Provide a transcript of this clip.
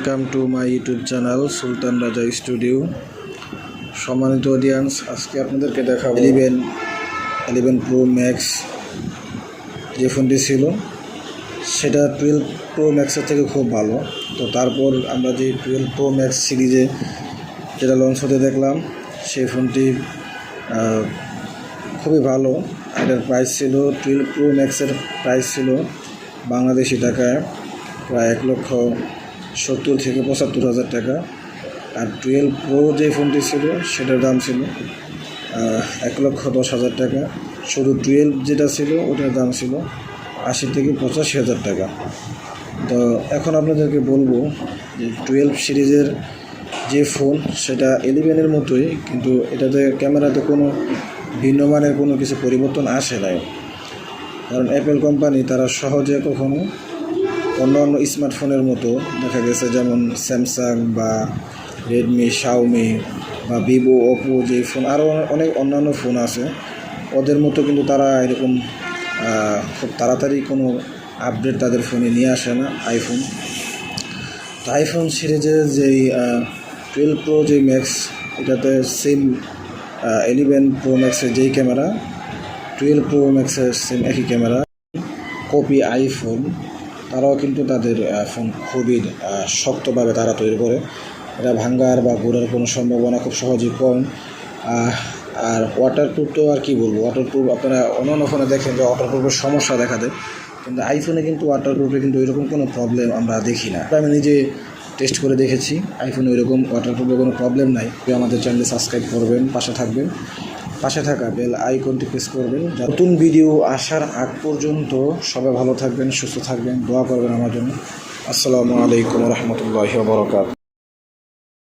Welcome to my YouTube channel Sultan Raja studio. সম্মানিত audience, আজকে আপনাদেরকে দেখাবো 11 প্রো ম্যাক্স যে ফোনটি ছিল সেটা 12 প্রো ম্যাক্সের থেকে খুব ভালো। তো তারপর আমরা যে 12 প্রো ম্যাক্স সিরিজে যেটা লঞ্চ হতে দেখলাম সেই ফোনটি খুবই ভালো। এটার প্রাইস ছিল 12 প্রো ম্যাক্সের প্রাইস ছিল বাংলাদেশি টাকায় প্রায় 1,70,000 থেকে 75,000 টাকা। আর 12 প্রো যে ফোনটি ছিল সেটার দাম ছিল 1,10,000 টাকা। শুধু 12 যেটা ছিল ওটার দাম ছিল 80 থেকে 85,000 টাকা। তো এখন আপনাদেরকে বলবো যে 12 সিরিজের যে ফোন সেটা 11-এর মতোই, কিন্তু এটাতে ক্যামেরাতে কোনো ভিন্ন মানের কোনো কিছু পরিবর্তন আসে নাই। কারণ অ্যাপেল কোম্পানি তারা সহজে কখনো অন্যান্য স্মার্টফোনের মতো দেখা গেছে যেমন স্যামসাং বা রেডমি, শাওমি বা ভিভো, ওপো যে ফোন আরও অনেক অন্যান্য ফোন আছে ওদের মতো কিন্তু তারা এরকম খুব তাড়াতাড়ি কোনো আপডেট তাদের ফোনে নিয়ে আসে না আইফোন। তো আইফোন সিরিজের যেই 12 প্রো যে ম্যাক্স এটাতে সেম 11 প্রো ম্যাক্সের যেই ক্যামেরা 12 প্রো ম্যাক্সের সেম একই ক্যামেরা কপি আইফোন। তারাও কিন্তু তাদের ফোন খুবই শক্তভাবে তারা তৈরি করে, এটা ভাঙ্গার বা ঘোরার কোনো সম্ভাবনা খুব সহজেই কম। আর ওয়াটারপ্রুফ তো আর কি বলবো, ওয়াটারপ্রুফ আপনারা অন্যান্য ফোনে দেখেন যে ওয়াটারপ্রুফের সমস্যা দেখা দেয়, কিন্তু আইফোনে কিন্তু ওয়াটারপ্রুফে কিন্তু ওইরকম কোনো প্রবলেম আমরা দেখি না। আমি নিজে টেস্ট করে দেখেছি, আইফোনে ওইরকম ওয়াটারপ্রুফে কোনো প্রবলেম নাই। আমাদের চ্যানেলে সাবস্ক্রাইব করবেন, পাশে থাকবেন, পাশে থাকা বেল আইকনটি প্রেস করবেন। নতুন ভিডিও আসার আগ পর্যন্ত সবাই ভালো থাকবেন, সুস্থ থাকবেন, দোয়া করবেন আমার জন্য। আসসালামু আলাইকুম রহমতুল্লাহি ওয়া বারাকাতুহু।